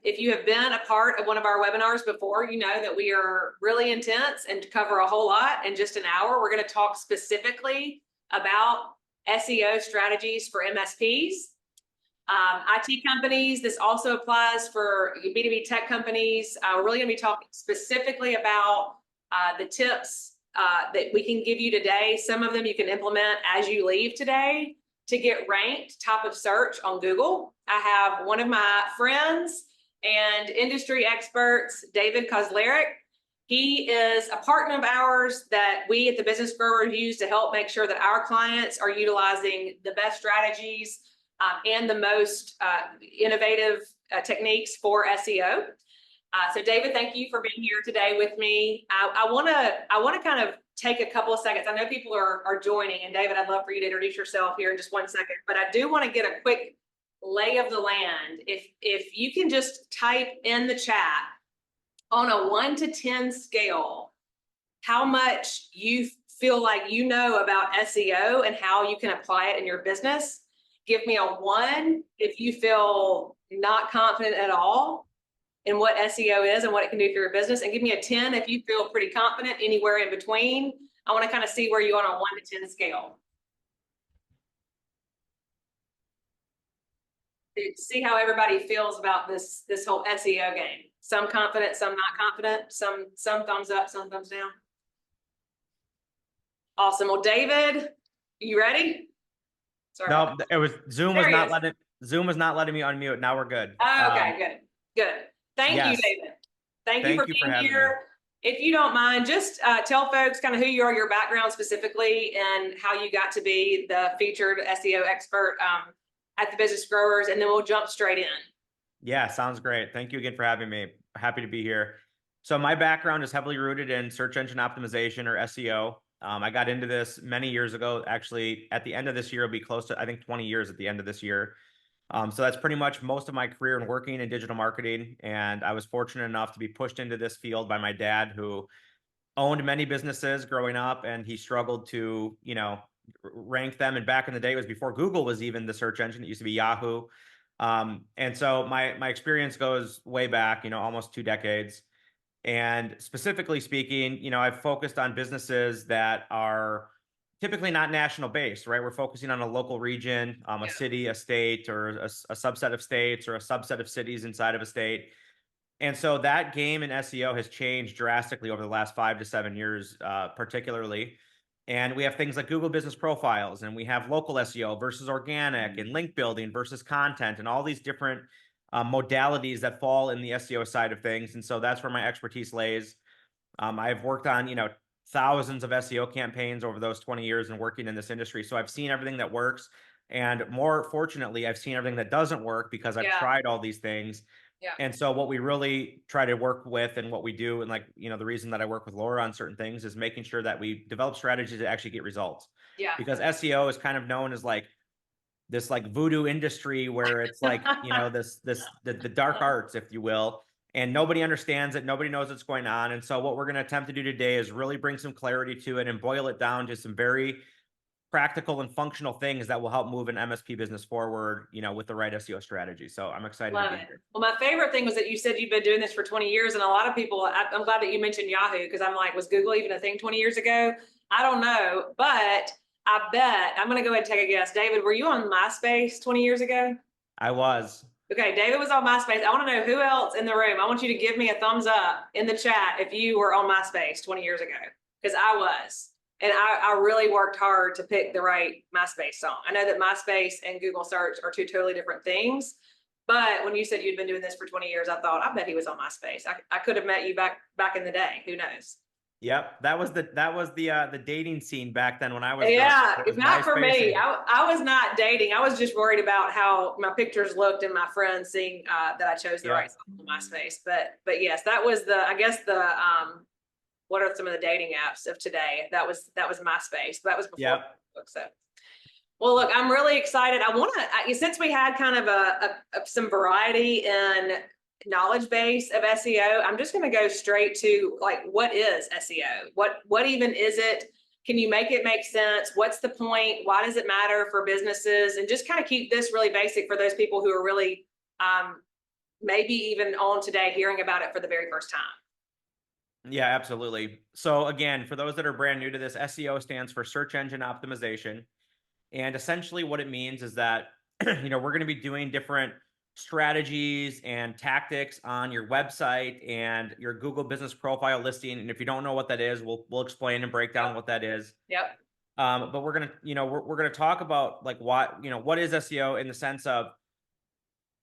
if you have been a part of one of our webinars before, you know that we are really intense and cover a whole lot in just an hour. We're going to talk specifically about SEO strategies for MSPs, IT companies. This also applies for B2B tech companies. We're really going to be talking specifically about the tips that we can give you today. Some of them you can implement as you leave today to get ranked top of search on Google. I have one of my friends and industry experts, David Kauzlaric. He is a partner of ours that we at the Business Growers use to help make sure that our clients are utilizing the best strategies and the most innovative techniques for SEO. So David, thank you for being here today with me. I want to kind of take a couple of seconds. I know people are joining, and David, I'd love for you to introduce yourself here in just 1 second, but I do want to get a quick lay of the land. If you can just type in the chat on a 1 to 10 scale, how much you feel like you know about SEO and how you can apply it in your business. Give me a 1 if you feel not confident at all in what SEO is and what it can do for your business, and give me a 10 if you feel pretty confident anywhere in between. I want to kind of see where you are on a 1 to 10 scale. See how everybody feels about this whole SEO game. Some confident, some not confident, some thumbs up, some thumbs down. Awesome. Well, David, you ready? Sorry. No, it was Zoom was not letting me unmute. Now we're good. Oh, okay, good. Thank you, David. Thank you for being here. If you don't mind, just tell folks kind of who you are, your background specifically, and how you got to be the featured SEO expert at the Business Growers, and then we'll jump straight in. Yeah, sounds great. Thank you again for having me. Happy to be here. So my background is heavily rooted in search engine optimization, or SEO. I got into this many years ago. Actually, at the end of this year, it'll be close to, I think, 20 years at the end of this year. So that's pretty much most of my career in working in digital marketing. And I was fortunate enough to be pushed into this field by my dad, who owned many businesses growing up, and he struggled to, rank them. And back in the day, it was before Google was even the search engine. It used to be Yahoo. And so my experience goes way back, almost 2 decades. And specifically speaking, I've focused on businesses that are typically not national based, right? We're focusing on a local region, a city, a state, or a subset of states, or a subset of cities inside of a state. And so that game in SEO has changed drastically over the last 5 to 7 years, particularly. And we have things like Google Business Profiles, and we have local SEO versus organic, and link building versus content, and all these different modalities that fall in the SEO side of things. And so that's where my expertise lays. I've worked on, thousands of SEO campaigns over those 20 years and working in this industry. So I've seen everything that works. And more fortunately, I've seen everything that doesn't work, because I've tried all these things. Yeah. And so what we really try to work with, and what we do, and the reason that I work with Laura on certain things, is making sure that we develop strategies to actually get results. Yeah. Because SEO is kind of known as this voodoo industry, where it's the dark arts, if you will, and nobody understands it. Nobody knows what's going on. And so what we're going to attempt to do today is really bring some clarity to it and boil it down to some very practical and functional things that will help move an MSP business forward, with the right SEO strategy. So I'm excited to be here. Well, my favorite thing was that you said you've been doing this for 20 years. And a lot of people, I'm glad that you mentioned Yahoo, because I'm like, was Google even a thing 20 years ago? I don't know, but I bet, I'm going to go ahead and take a guess. David, were you on MySpace 20 years ago? I was. Okay, David was on MySpace. I want to know who else in the room. I want you to give me a thumbs up in the chat if you were on MySpace 20 years ago, because I was. And I really worked hard to pick the right MySpace song. I know that MySpace and Google search are 2 totally different things. But when you said you'd been doing this for 20 years, I thought, I bet he was on MySpace. I could have met you back in the day. Who knows? Yep, that was the dating scene back then when I was. Yeah, it's not for me. I was not dating. I was just worried about how my pictures looked and my friends seeing that I chose the right song on MySpace. But yes, that was what are some of the dating apps of today? That was MySpace. That was before Facebook. So, well, look, I'm really excited. I want to, since we had kind of some variety in knowledge base of SEO, I'm just going to go straight to what is SEO? What even is it? Can you make it make sense? What's the point? Why does it matter for businesses? And just kind of keep this really basic for those people who are really maybe even on today hearing about it for the very first time. Yeah, absolutely. So again, for those that are brand new to this, SEO stands for search engine optimization. And essentially what it means is that, we're going to be doing different strategies and tactics on your website and your Google business profile listing. And if you don't know what that is, we'll explain and break down Yep. what that is. Yep. But we're going to, we're going to talk about like what is SEO in the sense of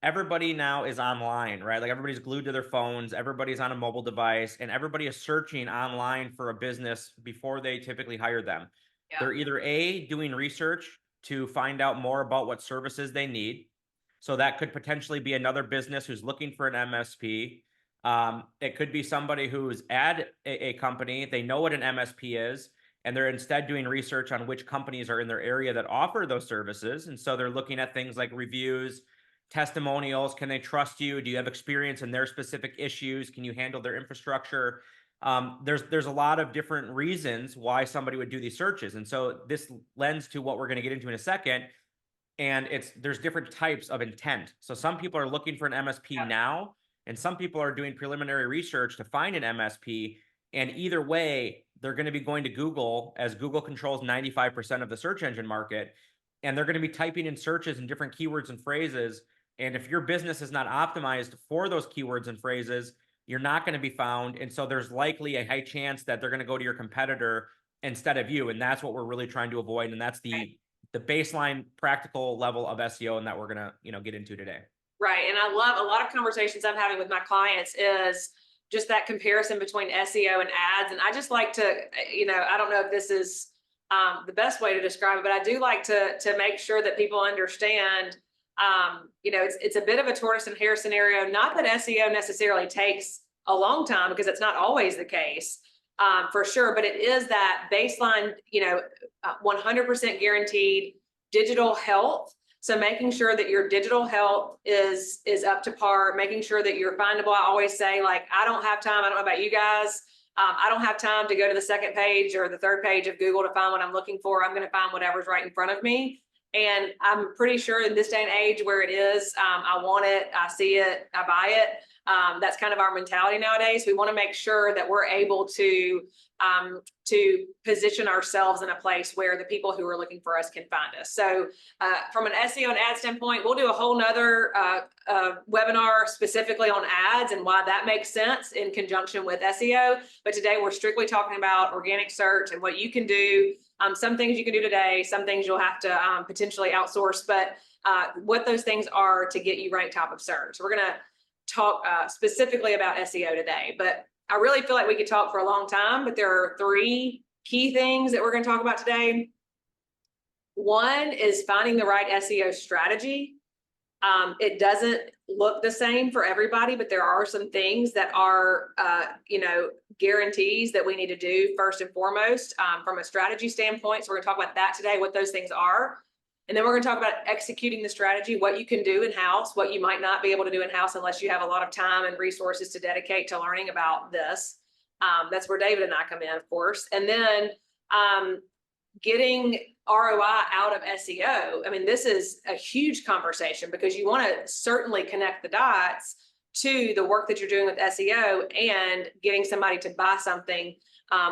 everybody now is online, right? Like everybody's glued to their phones, everybody's on a mobile device, and everybody is searching online for a business before they typically hire them. Yep. They're either doing research to find out more about what services they need. So that could potentially be another business who's looking for an MSP. It could be somebody who's at a company, they know what an MSP is, and they're instead doing research on which companies are in their area that offer those services. And so they're looking at things like reviews, testimonials. Can they trust you? Do you have experience in their specific issues? Can you handle their infrastructure? There's a lot of different reasons why somebody would do these searches. And so this lends to what we're going to get into in a second. And there's different types of intent. So some people are looking for an MSP Yep. now, and some people are doing preliminary research to find an MSP. And either way, they're going to be going to Google, as Google controls 95% of the search engine market. And they're going to be typing in searches and different keywords and phrases. And if your business is not optimized for those keywords and phrases, you're not going to be found. And so there's likely a high chance that they're going to go to your competitor instead of you. And that's what we're really trying to avoid. And that's the baseline practical level of SEO and that we're going to, get into today. Right. And I love a lot of conversations I'm having with my clients is just that comparison between SEO and ads. And I just like to, I don't know if this is the best way to describe it, but I do like to make sure that people understand, it's a bit of a tortoise and hare scenario. Not that SEO necessarily takes a long time, because it's not always the case, for sure. But it is that baseline, 100% guaranteed digital health. So making sure that your digital health is up to par, making sure that you're findable. I always say, like, I don't have time. I don't know about you guys. I don't have time to go to the second page or the third page of Google to find what I'm looking for. I'm going to find whatever's right in front of me. And I'm pretty sure in this day and age where it is, I want it, I see it, I buy it. That's kind of our mentality nowadays. We want to make sure that we're able to position ourselves in a place where the people who are looking for us can find us. So from an SEO and ad standpoint, we'll do a whole nother webinar specifically on ads and why that makes sense in conjunction with SEO. But today we're strictly talking about organic search and what you can do. Some things you can do today, some things you'll have to potentially outsource, but what those things are to get you ranked top of search. So we're going to talk specifically about SEO today, but I really feel like we could talk for a long time, but there are 3 key things that we're going to talk about today. One is finding the right SEO strategy. It doesn't look the same for everybody, but there are some things that are, guarantees that we need to do first and foremost from a strategy standpoint. So we're going to talk about that today, what those things are. And then we're going to talk about executing the strategy, what you can do in-house, what you might not be able to do in-house unless you have a lot of time and resources to dedicate to learning about this. That's where David and I come in, of course. And then getting ROI out of SEO. I mean, this is a huge conversation because you want to certainly connect the dots to the work that you're doing with SEO and getting somebody to buy something,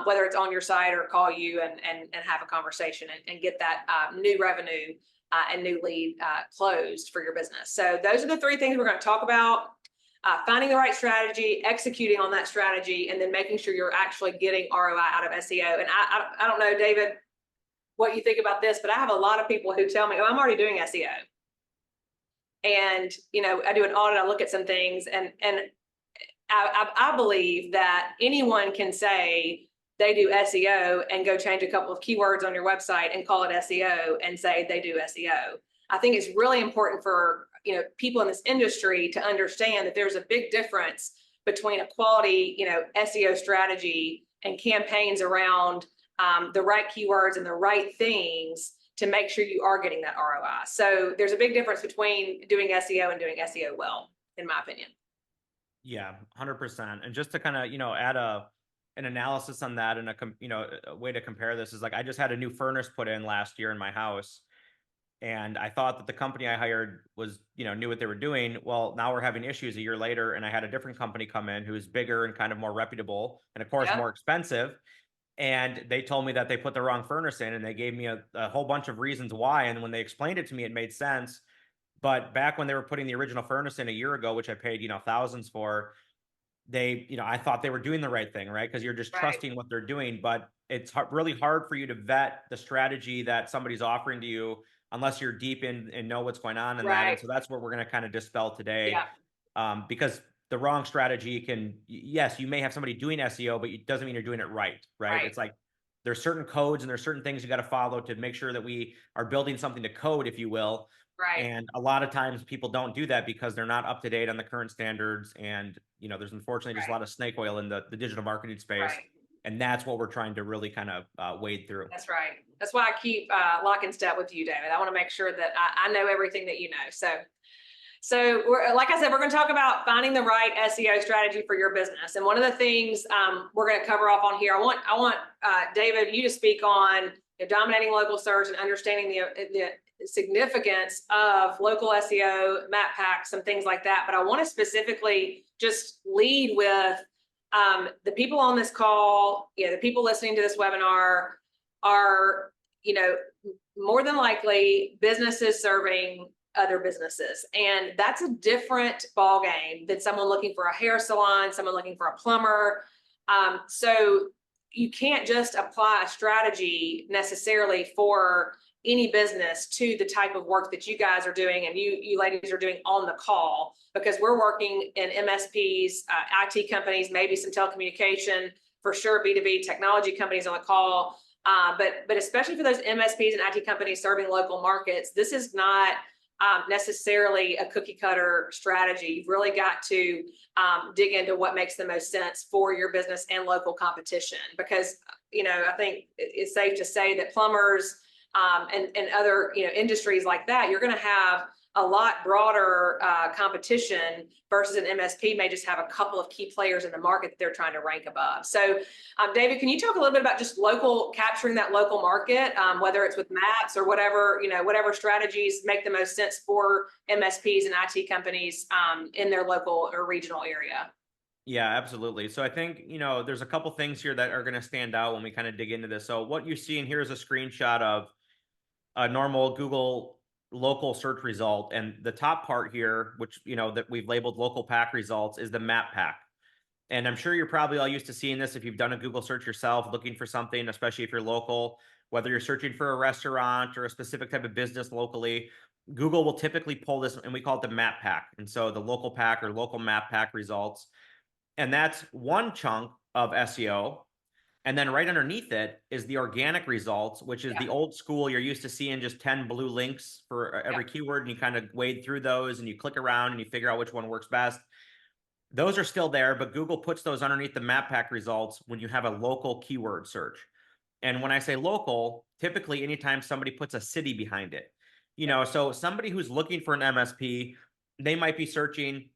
whether it's on your site or call you and have a conversation and get that new revenue and new lead closed for your business. So those are the 3 things we're going to talk about. Finding the right strategy, executing on that strategy, and then making sure you're actually getting ROI out of SEO. And I don't know, David, what you think about this, but I have a lot of people who tell me, oh, I'm already doing SEO. And, I do an audit, I look at some things, and I believe that anyone can say they do SEO and go change a couple of keywords on your website and call it SEO and say they do SEO. I think it's really important for, people in this industry to understand that there's a big difference between a quality, SEO strategy and campaigns around the right keywords and the right things to make sure you are getting that ROI. So there's a big difference between doing SEO and doing SEO well, in my opinion. Yeah, 100%. And just to kind of, add an analysis on that and a way to compare this is like, I just had a new furnace put in last year in my house. And I thought that the company I hired was, knew what they were doing. Well, now we're having issues a year later, and I had a different company come in who's bigger and kind of more reputable, and of course Yep. more expensive. And they told me that they put the wrong furnace in, and they gave me a whole bunch of reasons why. And when they explained it to me, it made sense. But back when they were putting the original furnace in a year ago, which I paid, thousands for, I thought they were doing the right thing, right? Because you're just Right. trusting what they're doing. But it's really hard for you to vet the strategy that somebody's offering to you unless you're deep in and know what's going on in that. And Right. so that's what we're going to kind of dispel today, Yeah. because the wrong strategy yes, you may have somebody doing SEO, but it doesn't mean you're doing it right, right? Right. It's like there's certain codes and there's certain things you got to follow to make sure that we are building something to code, if you will. Right. And a lot of times people don't do that because they're not up to date on the current standards. And, there's unfortunately just a Right. lot of snake oil in the digital marketing space. Right. And that's what we're trying to really kind of wade through. That's right. That's why I keep lock and step with you, David. I want to make sure that I know everything that you know. So we're, like I said, we're going to talk about finding the right SEO strategy for your business. And one of the things we're going to cover off on here, I want David, you to speak on dominating local search and understanding the significance of local SEO, map packs, some things like that. But I want to specifically just lead with the people on this call, the people listening to this webinar are, more than likely businesses serving other businesses. And that's a different ball game than someone looking for a hair salon, someone looking for a plumber. So you can't just apply a strategy necessarily for any business to the type of work that you guys are doing and you ladies are doing on the call, because we're working in MSPs, IT companies, maybe some telecommunication, for sure B2B technology companies on the call. But especially for those MSPs and IT companies serving local markets, this is not necessarily a cookie cutter strategy. You've really got to dig into what makes the most sense for your business and local competition, because I think it's safe to say that plumbers and other industries like that, you're going to have a lot broader competition versus an MSP may just have a couple of key players in the market that they're trying to rank above. So, David, can you talk a little bit about just capturing that local market, whether it's with maps or whatever, whatever strategies make the most sense for MSPs and IT companies in their local or regional area? Yeah, absolutely. So I think, there's a couple things here that are going to stand out when we kind of dig into this. So what you see in here is a screenshot of a normal Google local search result. And the top part here, which, that we've labeled local pack results, is the map pack. And I'm sure you're probably all used to seeing this if you've done a Google search yourself, looking for something, especially if you're local, whether you're searching for a restaurant or a specific type of business locally. Google will typically pull this, and we call it the map pack. And so the local pack or local map pack results. And that's one chunk of SEO. And then right underneath it is the organic results, which is the old school. You're used to seeing just 10 blue links for every keyword, and you kind of wade through those and you click around and you figure out which one works best. Those are still there, but Google puts those underneath the map pack results when you have a local keyword search. And when I say local, typically anytime somebody puts a city behind it, so somebody who's looking for an MSP, they might be searching,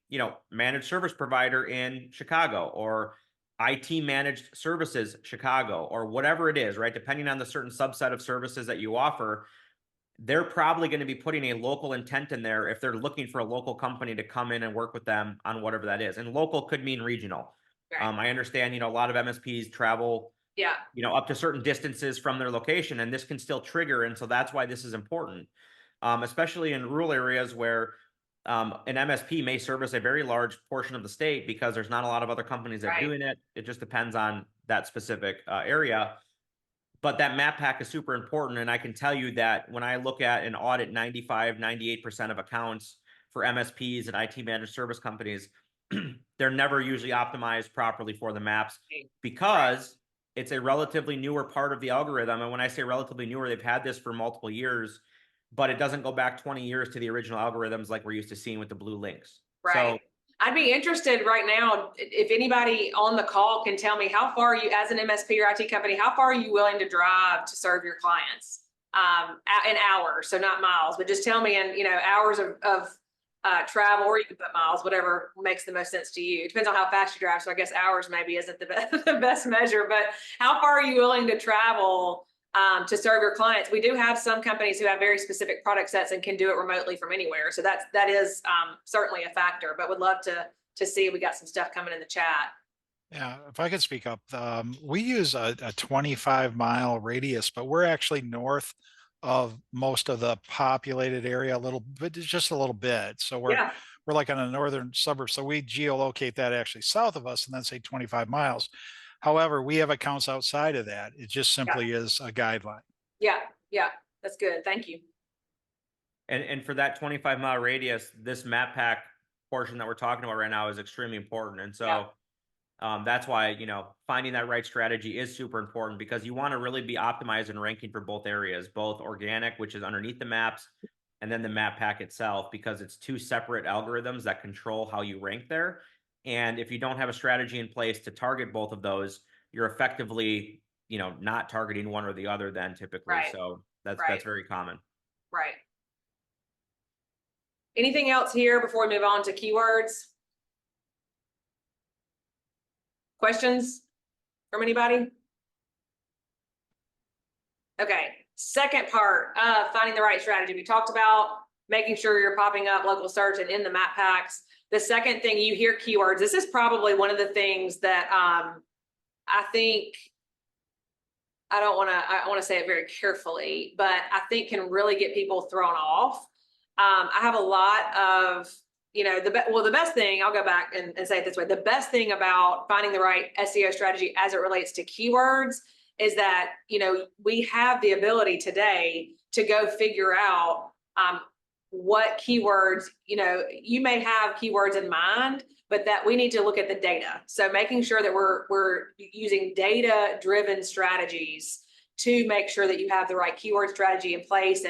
managed service provider in Chicago, or IT managed services Chicago, or whatever it is, right? Depending on the certain subset of services that you offer, they're probably going to be putting a local intent in there if they're looking for a local company to come in and work with them on whatever that is. And local could mean regional. Right. I understand, a lot of MSPs travel, up to certain distances from their location, and this can still trigger. And so that's why this is important, especially in rural areas where an MSP may service a very large portion of the state because there's not a lot of other companies that are doing it. It just depends on that specific area. But that map pack is super important. And I can tell you that when I look at and audit 95, 98% of accounts for MSPs and IT managed service companies, they're never usually optimized properly for the maps because it's a relatively newer part of the algorithm. And when I say relatively newer, they've had this for multiple years, but it doesn't go back 20 years to the original algorithms like we're used to seeing with the blue links. Right. So I'd be interested right now if anybody on the call can tell me how far you, as an MSP or IT company, how far are you willing to drive to serve your clients in hours? So not miles, but just tell me in hours of travel, or you can put miles, whatever makes the most sense to you. It depends on how fast you drive. So I guess hours maybe isn't the best measure, but how far are you willing to travel to serve your clients. We do have some companies who have very specific product sets and can do it remotely from anywhere. So that is certainly a factor, but would love to see, we got some stuff coming in the chat. Yeah, if I could speak up, we use a 25-mile radius, but we're actually north of most of the populated area a little bit, just a little bit. So Yeah, we're like on a northern suburb. So we geolocate that actually south of us and then say 25 miles. However, we have accounts outside of that. It just yeah, simply is a guideline. yeah, yeah. That's good. Thank you. And for that 25-mile radius, this map pack portion that we're talking about right now is extremely important. And Yeah, so that's why, finding that right strategy is super important, because you want to really be optimized and ranking for both areas, both organic, which is underneath the maps, and then the map pack itself, because it's two separate algorithms that control how you rank there. And if you don't have a strategy in place to target both of those, you're effectively, not targeting one or the other then typically. right, So that's right, very common. right. Anything else here before we move on to keywords? Questions from anybody? Okay, second part of finding the right strategy. We talked about making sure you're popping up local search and in the map packs. The second thing, you hear keywords. This is probably one of the things that I think, I want to say it very carefully, but I think can really get people thrown off. I have a lot of, the best thing, I'll go back and say it this way. The best thing about finding the right SEO strategy as it relates to keywords is that, we have the ability today to go figure out what keywords, you may have keywords in mind, but that we need to look at the data. So making sure that we're using data-driven strategies to make sure that you have the right keyword strategy in place.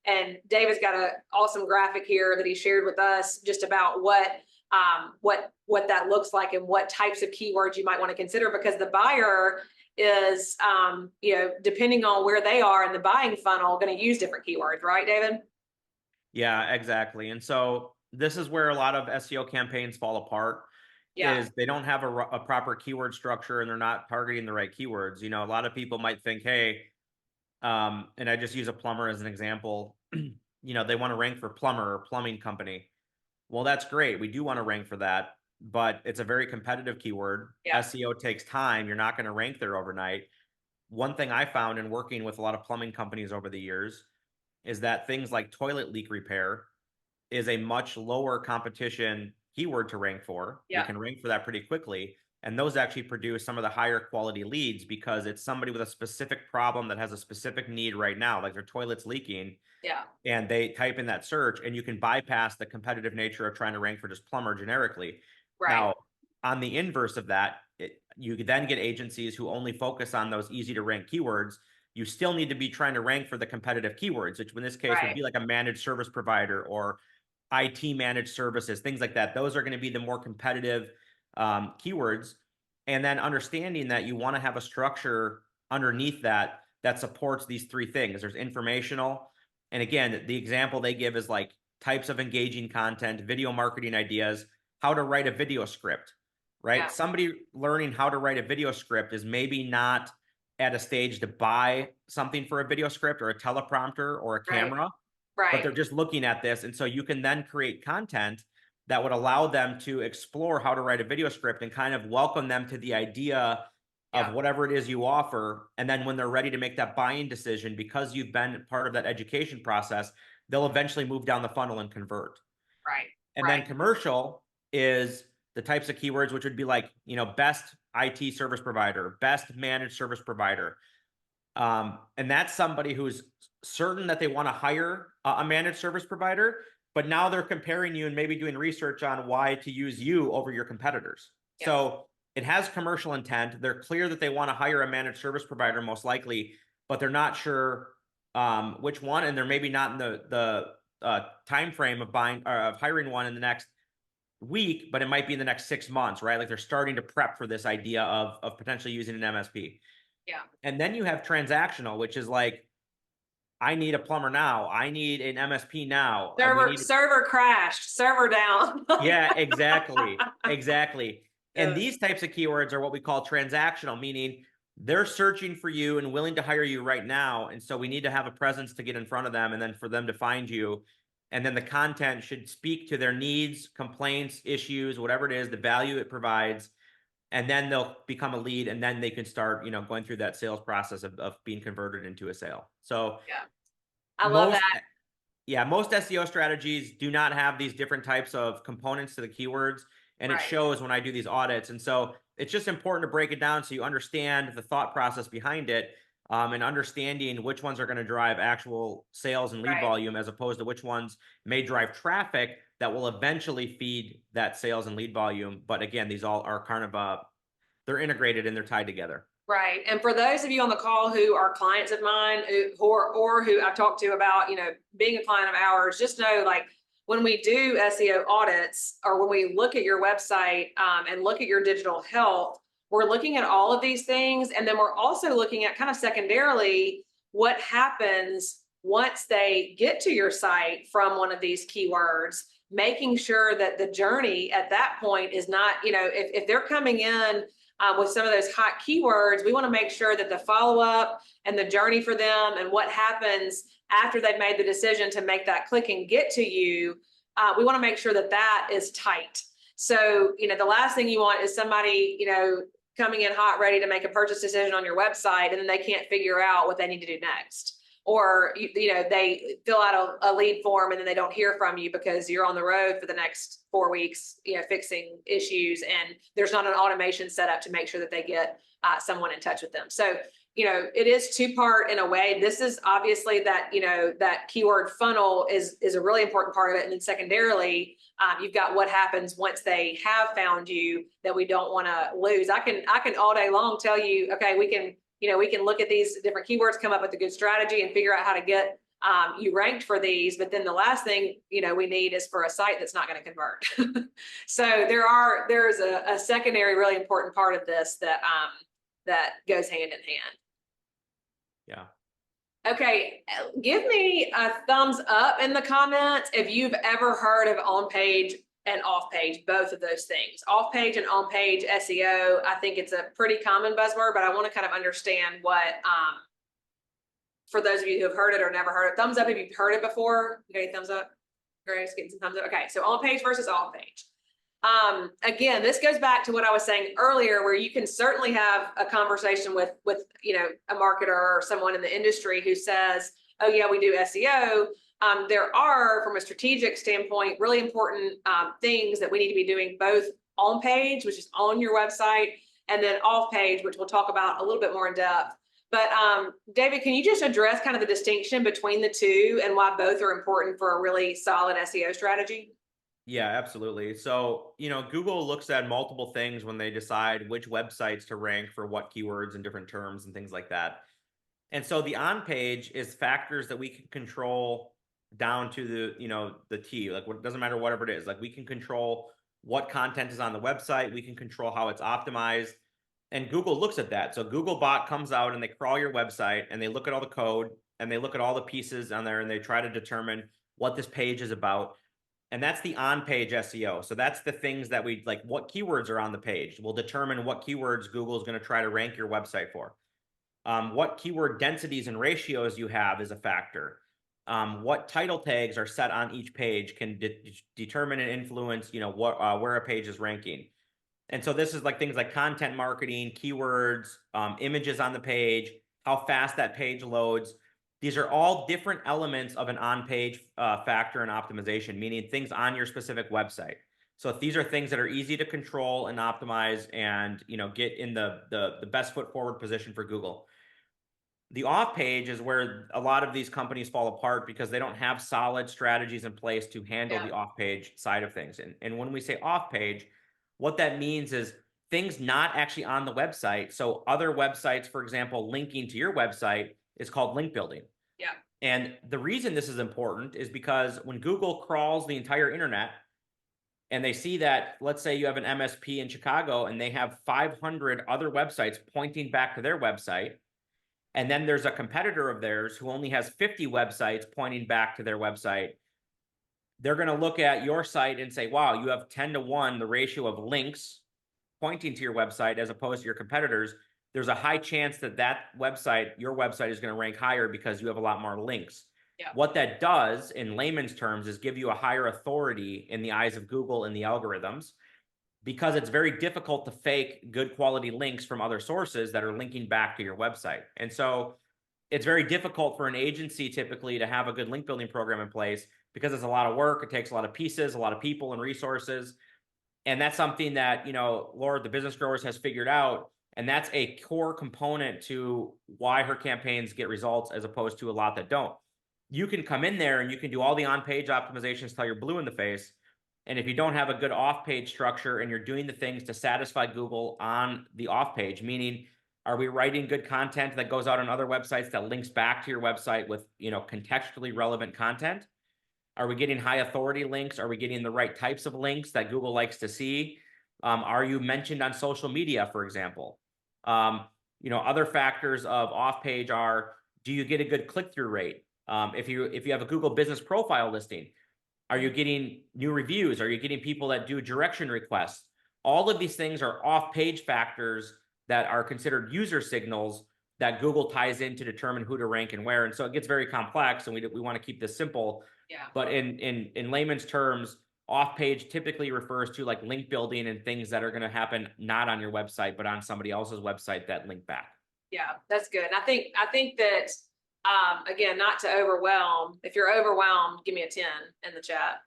And David's got an awesome graphic here that he shared with us just about what that looks like and what types of keywords you might want to consider, because the buyer is, depending on where they are in the buying funnel, going to use different keywords, right, David? Yeah, exactly. And so this is where a lot of SEO campaigns fall apart. Yeah, Is they don't have a proper keyword structure and they're not targeting the right keywords. A lot of people might think, hey, and I just use a plumber as an example. They want to rank for plumber or plumbing company. Well, that's great. We do want to rank for that, but it's a very competitive keyword. yeah, SEO takes time. You're not going to rank there overnight. One thing I found in working with a lot of plumbing companies over the years is that things like toilet leak repair is a much lower competition keyword to rank for. You yeah, can rank for that pretty quickly. And those actually produce some of the higher quality leads because it's somebody with a specific problem that has a specific need right now, like their toilet's leaking, yeah, and they type in that search, and you can bypass the competitive nature of trying to rank for just plumber generically. right, Now, on the inverse of that, you then get agencies who only focus on those easy to rank keywords. You still need to be trying to rank for the competitive keywords, which in this case would right, be like a managed service provider or IT managed services, things like that. Those are going to be the more competitive keywords. And then understanding that you want to have a structure underneath that that supports these three things. There's informational. And again, the example they give is like types of engaging content, video marketing ideas, how to write a video script, right? yeah, Somebody learning how to write a video script is maybe not at a stage to buy something for a video script or a teleprompter or a right, camera, but right, they're just looking at this. And so you can then create content that would allow them to explore how to write a video script and kind of welcome them to the idea yeah, of whatever it is you offer. And then when they're ready to make that buying decision, because you've been part of that education process, they'll eventually move down the funnel and convert. right, And right, then commercial is the types of keywords, which would be like, best IT service provider, best managed service provider. And that's somebody who's certain that they want to hire a managed service provider, but now they're comparing you and maybe doing research on why to use you over your competitors. yeah, So it has commercial intent. They're clear that they want to hire a managed service provider, most likely, but they're not sure which one, and they're maybe not in the time frame of buying or of hiring one in the next week, but it might be in the next 6 months, right? Like they're starting to prep for this idea of potentially using an MSP. yeah. And then you have transactional, which is like, I need a plumber now. I need an MSP now. Server crashed, server down. Yeah, exactly. Exactly. And Yeah, these types of keywords are what we call transactional, meaning they're searching for you and willing to hire you right now. And so we need to have a presence to get in front of them and then for them to find you. And then the content should speak to their needs, complaints, issues, whatever it is, the value it provides. And then they'll become a lead, and then they can start, going through that sales process of being converted into a sale. So Yeah. I love most, that. yeah, most SEO strategies do not have these different types of components to the keywords, and it Right. shows when I do these audits. And so it's just important to break it down so you understand the thought process behind it, and understanding which ones are going to drive actual sales and lead Right. volume as opposed to which ones may drive traffic that will eventually feed that sales and lead volume. But again, these all are kind of they're integrated and they're tied together. Right. And for those of you on the call who are clients of mine or who I've talked to about, being a client of ours, just know, like, when we do SEO audits or when we look at your website and look at your digital health, we're looking at all of these things. And then we're also looking at, kind of secondarily, what happens once they get to your site from one of these keywords, making sure that the journey at that point is not, if they're coming in with some of those hot keywords, we want to make sure that the follow-up and the journey for them and what happens after they've made the decision to make that click and get to you, we want to make sure that that is tight. So, the last thing you want is somebody, coming in hot, ready to make a purchase decision on your website, and then they can't figure out what they need to do next. Or, they fill out a lead form and then they don't hear from you because you're on the road for the next 4 weeks, fixing issues, and there's not an automation set up to make sure that they get someone in touch with them. So, it is two-part in a way. This is obviously that, that keyword funnel is a really important part of it. And then secondarily, you've got what happens once they have found you that we don't want to lose. I can all day long tell you, okay, we can look at these different keywords, come up with a good strategy and figure out how to get you ranked for these. But then the last thing, we need is for a site that's not going to convert. So there's a secondary, really important part of this that goes hand in hand. Yeah. Okay, give me a thumbs up in the comments if you've ever heard of on-page and off-page, both of those things. Off-page and on-page SEO, I think it's a pretty common buzzword, but I want to kind of understand what, for those of you who have heard it or never heard it. Thumbs up if you've heard it before. You got any thumbs up? Grace, getting some thumbs up. Okay, so on-page versus off-page. Again, this goes back to what I was saying earlier, where you can certainly have a conversation with a marketer or someone in the industry who says, oh yeah, we do SEO. There are, from a strategic standpoint, really important things that we need to be doing both on page, which is on your website, and then off page, which we'll talk about a little bit more in depth. But David, can you just address kind of the distinction between the two and why both are important for a really solid SEO strategy? Yeah, absolutely. So, Google looks at multiple things when they decide which websites to rank for what keywords and different terms and things like that. And so the on page is factors that we can control down to the T. Like, it doesn't matter whatever it is. Like, we can control what content is on the website. We can control how it's optimized. And Google looks at that. So Googlebot comes out and they crawl your website and they look at all the code and they look at all the pieces on there and they try to determine what this page is about. And that's the on-page SEO. So that's the things that we like, what keywords are on the page will determine what keywords Google is going to try to rank your website for. What keyword densities and ratios you have is a factor. What title tags are set on each page can determine and influence, where a page is ranking. And so this is like things like content marketing, keywords, images on the page, how fast that page loads. These are all different elements of an on-page factor and optimization, meaning things on your specific website. So if these are things that are easy to control and optimize and get in the best foot forward position for Google. The off page is where a lot of these companies fall apart because they don't have solid strategies in place to handle the off page side of things. And when we say off page, what that means is things not actually on the website. So other websites, for example, linking to your website is called link building. Yeah. And the reason this is important is because when Google crawls the entire internet and they see that, let's say you have an MSP in Chicago and they have 500 other websites pointing back to their website, and then there's a competitor of theirs who only has 50 websites pointing back to their website, they're going to look at your site and say, wow, you have 10 to 1, the ratio of links pointing to your website as opposed to your competitors. there's a high chance that your website is going to rank higher because you have a lot more links. Yeah. What that does in layman's terms is give you a higher authority in the eyes of Google and the algorithms, because it's very difficult to fake good quality links from other sources that are linking back to your website. And so it's very difficult for an agency typically to have a good link building program in place, because it's a lot of work. It takes a lot of pieces, a lot of people and resources. And that's something that, Laura, the Business Growers, has figured out. And that's a core component to why her campaigns get results as opposed to a lot that don't. You can come in there and you can do all the on-page optimizations till you're blue in the face. And if you don't have a good off-page structure and you're doing the things to satisfy Google on the off-page, meaning, are we writing good content that goes out on other websites that links back to your website with, contextually relevant content? Are we getting high authority links? Are we getting the right types of links that Google likes to see? Are you mentioned on social media, for example? Other factors of off-page are, do you get a good click-through rate? If you have a Google business profile listing, are you getting new reviews? Are you getting people that do direction requests? All of these things are off-page factors that are considered user signals that Google ties in to determine who to rank and where. And so it gets very complex, and we want to keep this simple. Yeah. But in layman's terms, off-page typically refers to like link building and things that are going to happen not on your website, but on somebody else's website that link back. Yeah, that's good. And I think that, again, not to overwhelm. If you're overwhelmed, give me a 10 in the chat.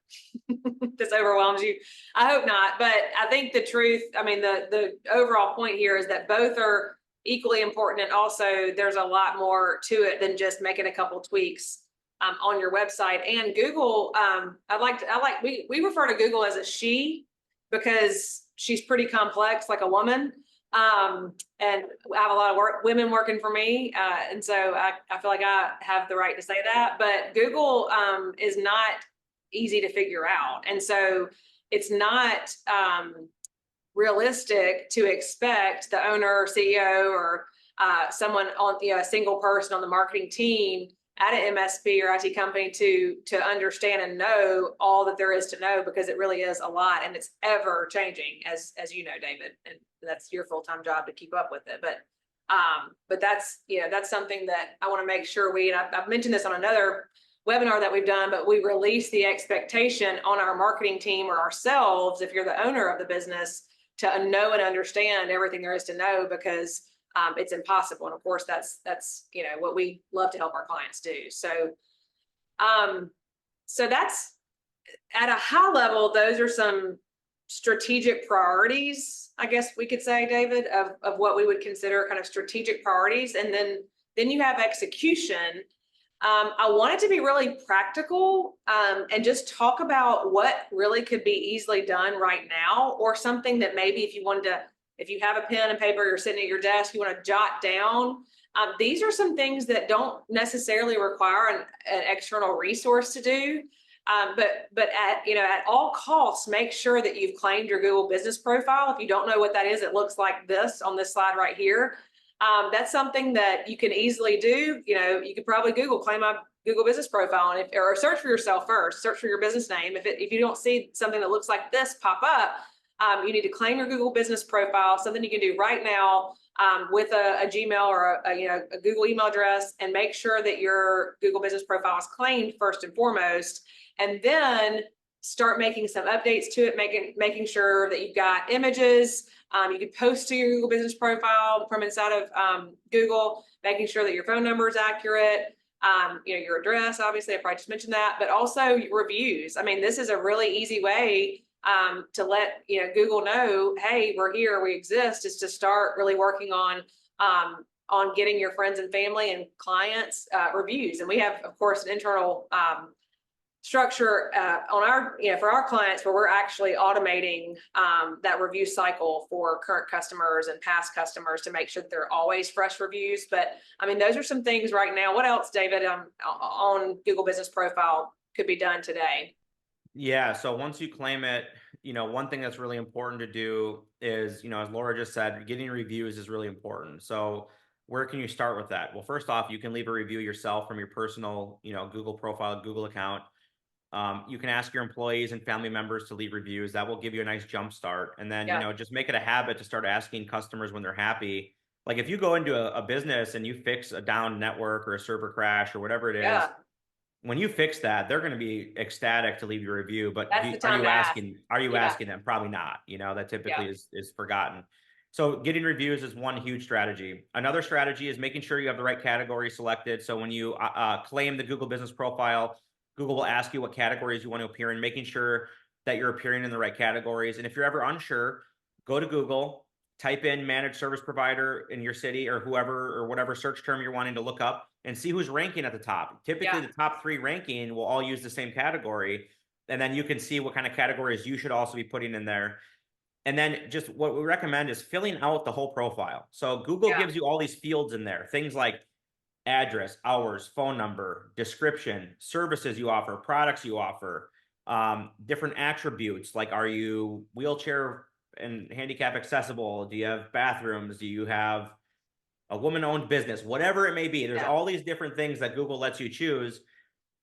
This overwhelms you. I hope not. But I think the truth, the overall point here is that both are equally important. And also there's a lot more to it than just making a couple tweaks on your website. And Google, we refer to Google as a she, because she's pretty complex, like a woman. And I have a lot of women working for me. And so I feel like I have the right to say that, but Google is not easy to figure out. And so it's not realistic to expect the owner, CEO, or someone on, a single person on the marketing team at an MSP or IT company to understand and know all that there is to know, because it really is a lot, and it's ever changing, as you know, David, and that's your full-time job to keep up with it. But that's something that I want to make sure I've mentioned this on another webinar that we've done, but we release the expectation on our marketing team or ourselves, if you're the owner of the business, to know and understand everything there is to know, because it's impossible. And of course, that's what we love to help our clients do. So that's, at a high level, those are some strategic priorities, I guess we could say, David, of what we would consider kind of strategic priorities. And then you have execution. I want it to be really practical, and just talk about what really could be easily done right now, or something that maybe if you have a pen and paper, you're sitting at your desk, you want to jot down. These are some things that don't necessarily require an external resource to do. But at all costs, make sure that you've claimed your Google business profile. If you don't know what that is, it looks like this on this slide right here. That's something that you can easily do. You could probably claim my Google business profile, or search for yourself first, search for your business name. If you don't see something that looks like this pop up, you need to claim your Google business profile, something you can do right now with a Gmail or a Google email address, and make sure that your Google business profile is claimed first and foremost, and then start making some updates to it, making sure that you've got images. You can post to your Google business profile from inside of Google, making sure that your phone number is accurate, your address, obviously, I probably just mentioned that, but also reviews. This is a really easy way to let Google know, hey, we're here, we exist, is to start really working on getting your friends and family and clients reviews. And we have, of course, an internal structure on our, for our clients, where we're actually automating that review cycle for current customers and past customers to make sure that they're always fresh reviews. But those are some things right now. What else, David, on Google Business Profile could be done today? Yeah. So once you claim it, one thing that's really important to do is, as Laura just said, getting reviews is really important. So where can you start with that? Well, first off, you can leave a review yourself from your personal, Google profile, Google account. You can ask your employees and family members to leave reviews. That will give you a nice jump start. And then, just make it a habit to start asking customers when they're happy, Like if you go into a business and you fix a down network or a server crash or whatever it is, when you fix that, they're going to be ecstatic to leave you a review. But That's the time to ask. are you Yeah. asking them? Probably not. You know, that typically Yeah. is forgotten. So getting reviews is one huge strategy. Another strategy is making sure you have the right category selected. So when you claim the Google Business Profile, Google will ask you what categories you want to appear in, making sure that you're appearing in the right categories. And if you're ever unsure, go to Google, type in managed service provider in your city or whoever or whatever search term you're wanting to look up and see who's ranking at the top. Typically, Yeah. the top 3 ranking will all use the same category. And then you can see what kind of categories you should also be putting in there. And then just what we recommend is filling out the whole profile. So Google Yeah. gives you all these fields in there, things like address, hours, phone number, description, services you offer, products you offer, different attributes like are you wheelchair and handicap accessible? Do you have bathrooms? Do you have a woman-owned business? Whatever it may be, there's Yeah. all these different things that Google lets you choose,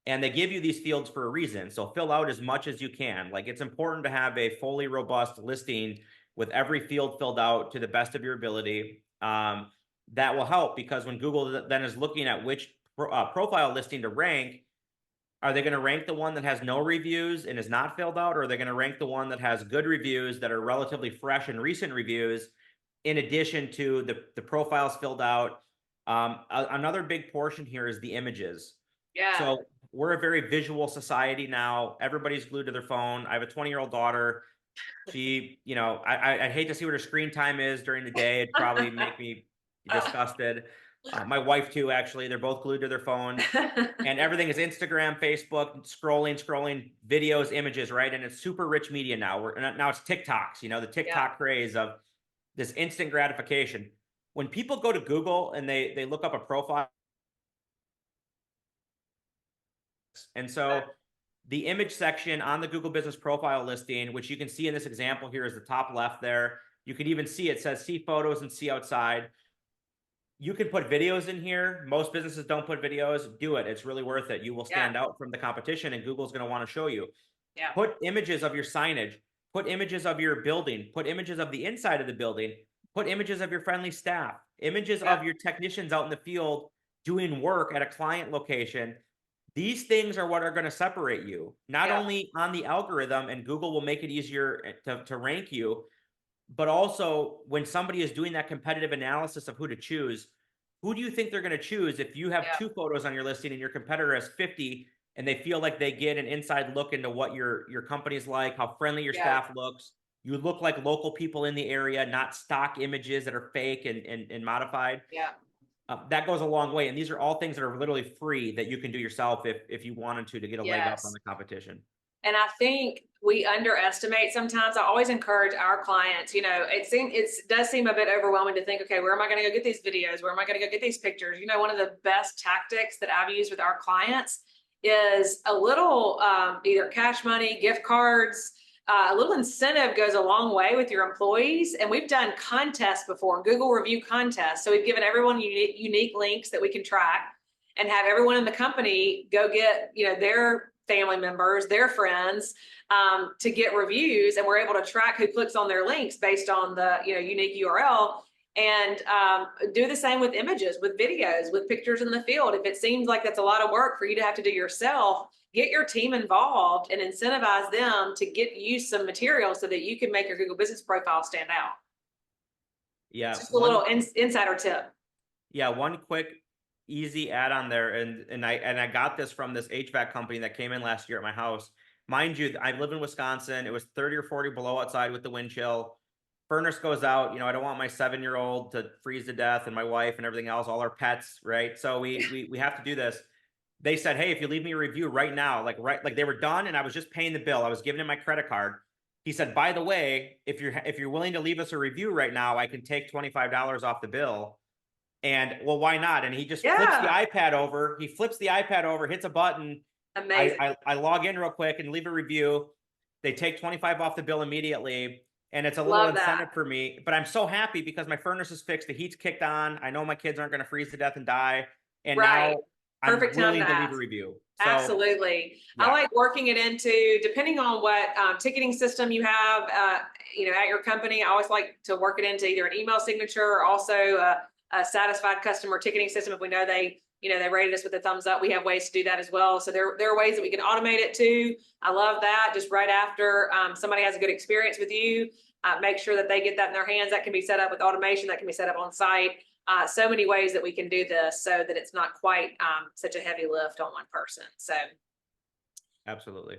and they give you these fields for a reason. So fill out as much as you can. Like it's important to have a fully robust listing with every field filled out to the best of your ability. That will help because when Google then is looking at which profile listing to rank, are they going to rank the one that has no reviews and is not filled out, or are they going to rank the one that has good reviews that are relatively fresh and recent reviews, in addition to the profiles filled out? Another big portion here is the images. Yeah. So we're a very visual society now. Everybody's glued to their phone. I have a 20-year-old daughter. She, you know, I hate to see what her screen time is during the day. It'd probably make me disgusted. My wife too, actually. They're both glued to their phone. And everything is Instagram, Facebook, scrolling videos, images, right? And it's super rich media now. Now it's TikToks, you know, the TikTok craze of this instant gratification. When people go to Google and they look up a profile, and so the image section on the Google Business Profile listing, which you can see in this example here is the top left there. You can even see it says see photos and see outside. You can put videos in here. Most businesses don't put videos. Do it. It's really worth it. You will stand out from the competition and Google's going to want to show you. Yeah. Put images of your signage. Put images of your building. Put images of the inside of the building. Put images of your friendly staff. Images of your technicians out in the field doing work at a client location. These things are what are going to separate you, not only on the algorithm, and Google will make it easier to rank you, but also when somebody is doing that competitive analysis of who to choose, who do you think they're going to choose if you have 2 photos on your listing and your competitor has 50 and they feel like they get an inside look into what your company's like, how friendly your staff looks. You look like local people in the area, not stock images that are fake and modified. Yeah. That goes a long way. And these are all things that are literally free that you can do yourself if you wanted to get a leg up on the competition. And I think we underestimate sometimes. I always encourage our clients, you know, it does seem a bit overwhelming to think, okay, where am I going to go get these videos? Where am I going to go get these pictures? You know, one of the best tactics that I've used with our clients is a little either cash money, gift cards, a little incentive goes a long way with your employees. And we've done contests before, Google review contests. So we've given everyone unique links that we can track and have everyone in the company go get, you know, their family members, their friends, to get reviews. And we're able to track who clicks on their links based on the, you know, unique URL. And do the same with images, with videos, with pictures in the field. If it seems like that's a lot of work for you to have to do yourself, get your team involved and incentivize them to get you some material so that you can make your Google Business Profile stand out. Yeah. Just a little insider tip. Yeah. One quick, easy add on there. And I got this from this HVAC company that came in last year at my house. Mind you, I live in Wisconsin. It was 30 or 40 below outside with the wind chill. Furnace goes out. You know, I don't want my 7-year-old to freeze to death, and my wife and everything else, all our pets, right? So we have to do this. They said, hey, if you leave me a review right now, like they were done, and I was just paying the bill. I was giving him my credit card. He said, by the way, if you're willing to leave us a review right now, I can take $25 off the bill. And well, why not? And he just flips the iPad over. He flips the iPad over, hits a button. Amazing. I log in real quick and leave a review. They take 25 off the bill immediately. And it's a little incentive for me. But I'm so happy because my furnace is fixed. The heat's kicked on. I know my kids aren't going to freeze to death and die. And now I'm Perfect time willing to to leave a ask. review. So Absolutely. I yeah, like working it into, depending on what ticketing system you have, at your company. I always like to work it into either an email signature or also a satisfied customer ticketing system. If we know they rated us with a thumbs up, we have ways to do that as well. So there are ways that we can automate it too. I love that. Just right after somebody has a good experience with you, make sure that they get that in their hands. That can be set up with automation. That can be set up on site. So many ways that we can do this so that it's not quite such a heavy lift on one person. So absolutely.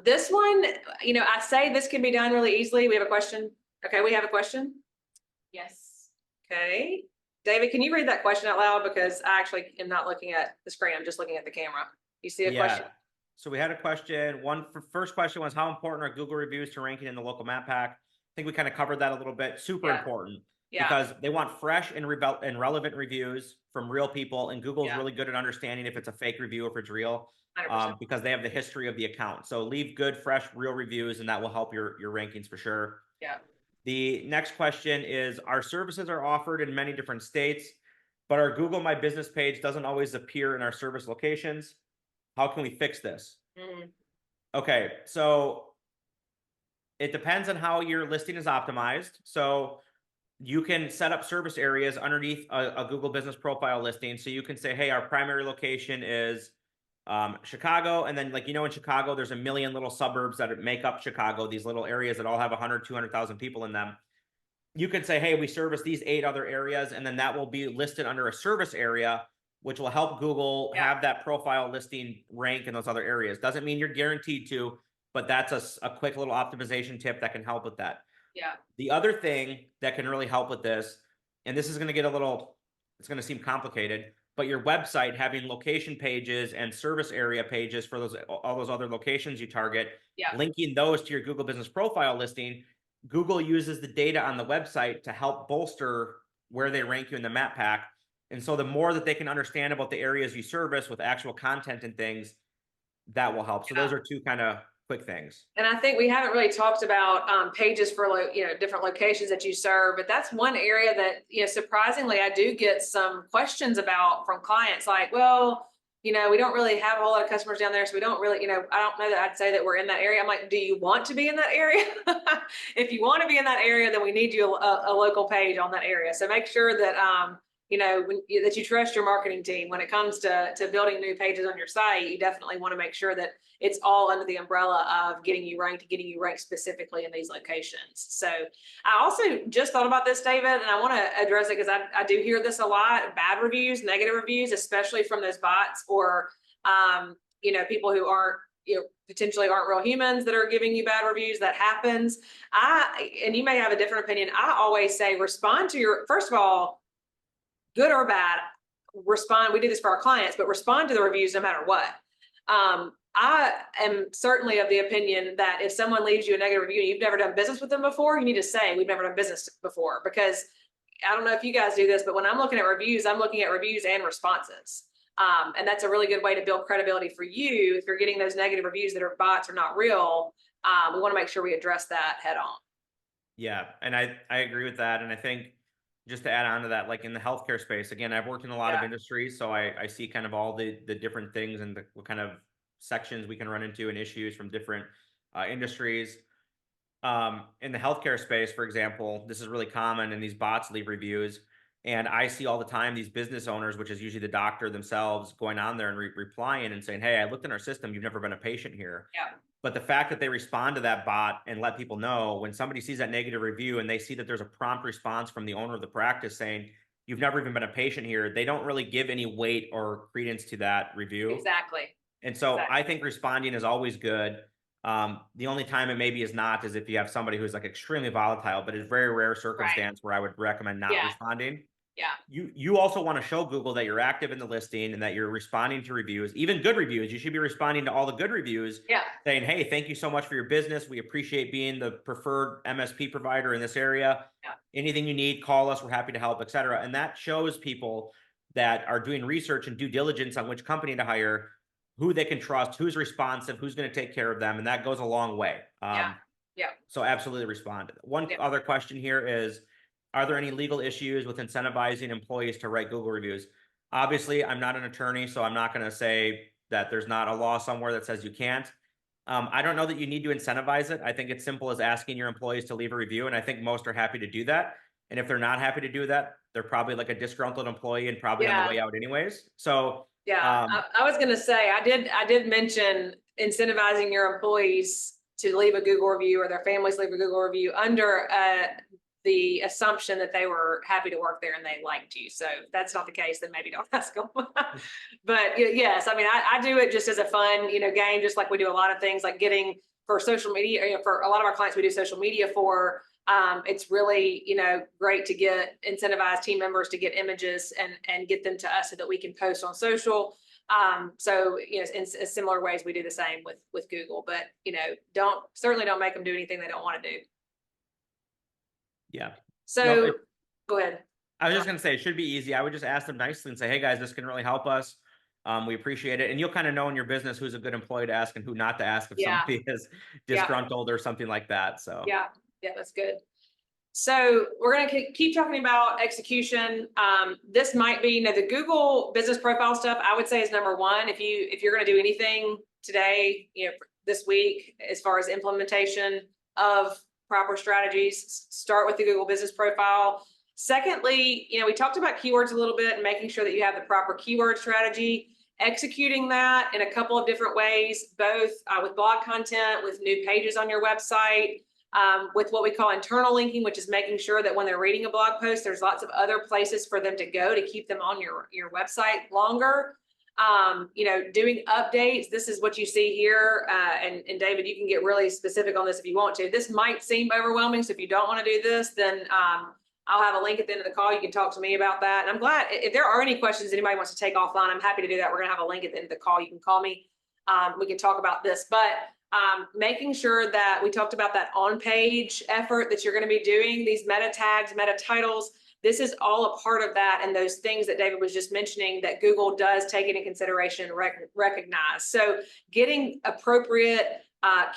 this one, I say this can be done really easily. We have a question. Okay, we have a question. Yes. Okay. David, can you read that question out loud? Because I actually am not looking at the screen. I'm just looking at the camera. You see a question? So we had a question. First question was, how important are Google reviews to ranking in the local map pack? I think we kind of covered that a little bit. Super important. Yeah. Because they want fresh and relevant reviews from real people, and Google's Yeah. really good at understanding if it's a fake review or if it's real, 100%. because they have the history of the account. So leave good, fresh, real reviews, and that will help your rankings for sure. Yeah. The next question is, our services are offered in many different states, but our Google My Business page doesn't always appear in our service locations. How can we fix this? Mhm. Okay, so it depends on how your listing is optimized. So you can set up service areas underneath a Google Business Profile listing. So you can say, hey, our primary location is Chicago. And then, like, in Chicago, there's a million little suburbs that make up Chicago, these little areas that all have 100, 200,000 people in them. You can say, hey, we service these 8 other areas, and then that will be listed under a service area, which will help Google have that profile listing rank in those other areas. Doesn't mean you're guaranteed to, but that's a quick little optimization tip that can help with that. Yeah. The other thing that can really help with this, and this is going to get it's going to seem complicated, but your website having location pages and service area pages for all those other locations you target, linking those to your Google Business Profile listing, Google uses the data on the website to help bolster where they rank you in the map pack. And so the more that they can understand about the areas you service with actual content and things, that will help. So those are 2 kind of quick things. And I think we haven't really talked about pages for different locations that you serve, but that's one area that surprisingly I do get some questions about from clients. Like, well, we don't really have a whole lot of customers down there, so we don't really, I don't know that I'd say that we're in that area. I'm like, do you want to be in that area? If you want to be in that area, then we need you a local page on that area. So make sure that that you trust your marketing team when it comes to building new pages on your site. You definitely want to make sure that it's all under the umbrella of getting you ranked specifically in these locations. So I also just thought about this, David, and I want to address it because I do hear this a lot: bad reviews, negative reviews, especially from those bots or people who aren't potentially aren't real humans that are giving you bad reviews. That happens. And you may have a different opinion. I always say respond to first of all, good or bad, respond. We do this for our clients, but respond to the reviews no matter what. I am certainly of the opinion that if someone leaves you a negative review and you've never done business with them before, you need to say, we've never done business before. Because I don't know if you guys do this, but when I'm looking at reviews, I'm looking at reviews and responses. And that's a really good way to build credibility for you. If you're getting those negative reviews that are bots or not real, we want to make sure we address that head on. Yeah, and I agree with that. And I think just to add on to that, like in the healthcare space, again, I've worked in a lot of industries, so I see kind of all the different things and what kind of sections we can run into and issues from different industries. In the healthcare space, for example, this is really common, and these bots leave reviews. And I see all the time these business owners, which is usually the doctor themselves, going on there and replying and saying, hey, I looked in our system, you've never been a patient here. Yeah. But the fact that they respond to that bot and let people know, when somebody sees that negative review and they see that there's a prompt response from the owner of the practice saying, you've never even been a patient here, they don't really give any weight or credence to that review. Exactly. And so I think responding is always good. The only time it maybe is not is if you have somebody who's like extremely volatile, but it's very rare circumstance where I would recommend not responding. Yeah. You also want to show Google that you're active in the listing and that you're responding to reviews, even good reviews. You should be responding to all the good reviews, saying, hey, thank you so much for your business. We appreciate being the preferred MSP provider in this area. Anything you need, call us. We're happy to help, etc. And that shows people that are doing research and due diligence on which company to hire, who they can trust, who's responsive, who's going to take care of them. And that goes a long way. So absolutely respond. One other question here is, are there any legal issues with incentivizing employees to write Google reviews? Obviously, I'm not an attorney, so I'm not going to say that there's not a law somewhere that says you can't. I don't know that you need to incentivize it. I think it's simple as asking your employees to leave a review, and I think most are happy to do that. And if they're not happy to do that, they're probably like a disgruntled employee and probably on the Yeah. way out anyways. So Yeah, I was gonna say, I did mention incentivizing your employees to leave a Google review or their families leave a Google review under the assumption that they were happy to work there and they liked you. So if that's not the case, then maybe don't ask them. But yes, I mean, I do it just as a fun, game, just like we do a lot of things like getting for social media, for a lot of our clients, we do social media for. It's really, great to get incentivized team members to get images and get them to us so that we can post on social. So, in similar ways, we do the same with Google, but, certainly don't make them do anything they don't want to do. yeah. So No, go ahead. I was just going to say, it should be easy. I would just ask them nicely and say, hey guys, this can really help us. We appreciate it. And you'll kind of know in your business who's a good employee to ask and who not to ask if Yeah. somebody is disgruntled or something like that. So Yeah, that's good. So we're going to keep talking about execution. This might be, the Google business profile stuff, I would say is number one. If you're going to do anything today, this week, as far as implementation of proper strategies, start with the Google business profile. Secondly, we talked about keywords a little bit and making sure that you have the proper keyword strategy, executing that in a couple of different ways, both with blog content, with new pages on your website, with what we call internal linking, which is making sure that when they're reading a blog post, there's lots of other places for them to go to keep them on your website longer. Doing updates. This is what you see here. And David, you can get really specific on this if you want to. This might seem overwhelming. So if you don't want to do this, then I'll have a link at the end of the call. You can talk to me about that. And I'm glad if there are any questions anybody wants to take offline, I'm happy to do that. We're going to have a link at the end of the call. You can call me. We can talk about this, but making sure that we talked about that on-page effort that you're going to be doing, these meta tags, meta titles. This is all a part of that, and those things that David was just mentioning that Google does take into consideration and recognize. So getting appropriate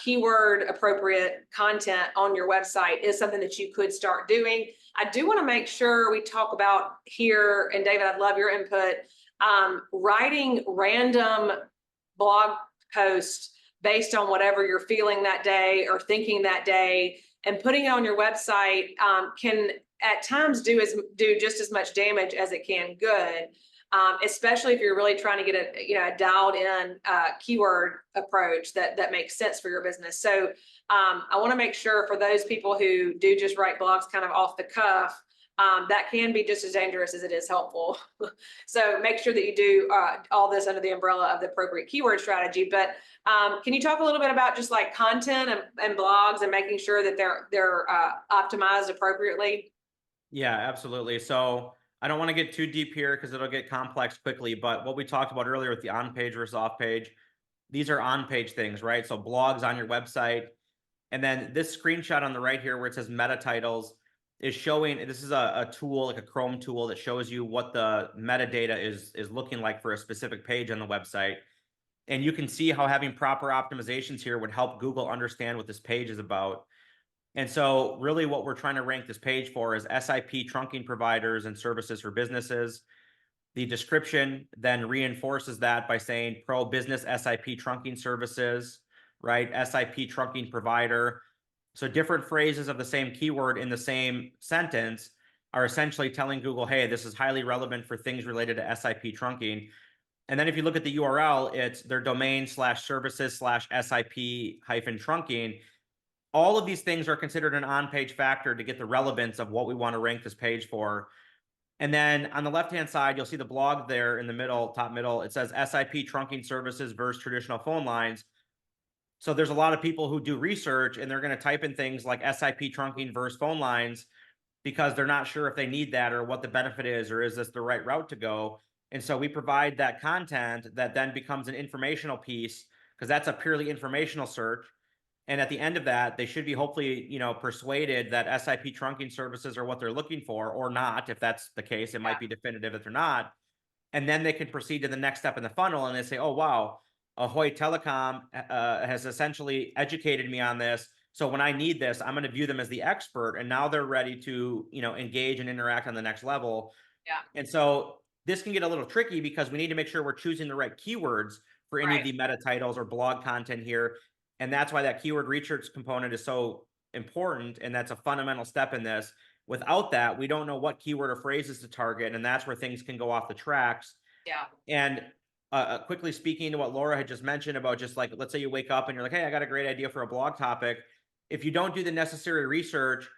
keyword appropriate content on your website is something that you could start doing. I do want to make sure we talk about here, and David, I'd love your input, writing random blog posts based on whatever you're feeling that day or thinking that day, and putting it on your website can at times do just as much damage as it can good, especially if you're really trying to get a dialed in keyword approach that makes sense for your business. So I want to make sure for those people who do just write blogs kind of off the cuff, that can be just as dangerous as it is helpful. So make sure that you do all this under the umbrella of the appropriate keyword strategy. But can you talk a little bit about just like content and blogs and making sure that they're optimized appropriately? yeah, absolutely. So I don't want to get too deep here because it'll get complex quickly. But what we talked about earlier with the on-page versus off-page, these are on-page things, right? So blogs on your website. And then this screenshot on the right here where it says meta titles is showing, this is a tool, like a Chrome tool that shows you what the metadata is looking like for a specific page on the website. And you can see how having proper optimizations here would help Google understand what this page is about. And so really what we're trying to rank this page for is SIP trunking providers and services for businesses. The description then reinforces that by saying pro business SIP trunking services, right? SIP trunking provider. So different phrases of the same keyword in the same sentence are essentially telling Google, hey, this is highly relevant for things related to SIP trunking. And then if you look at the URL, it's their domain/services/SIP-trunking. All of these things are considered an on-page factor to get the relevance of what we want to rank this page for. And then on the left-hand side, you'll see the blog there in the middle, top middle. It says SIP trunking services versus traditional phone lines. So there's a lot of people who do research and they're going to type in things like SIP trunking versus phone lines because they're not sure if they need that or what the benefit is, or is this the right route to go? And so we provide that content that then becomes an informational piece because that's a purely informational search. And at the end of that, they should be hopefully, persuaded that SIP trunking services are what they're looking for, or not. If that's the case, it might be definitive that they're not. And then they can proceed to the next step in the funnel and they say, oh, wow, Ahoy Telecom has essentially educated me on this. So when I need this, I'm going to view them as the expert. And now they're ready to, engage and interact on the next level. Yeah. And so this can get a little tricky because we need to make sure we're choosing the right keywords for any of the meta titles or blog content here. And that's why that keyword research component is so important. And that's a fundamental step in this. Without that, we don't know what keyword or phrases to target. And that's where things can go off the tracks. Yeah. And quickly speaking to what Laura had just mentioned about just like, let's say you wake up and you're like, hey, I got a great idea for a blog topic. If you don't do the necessary research,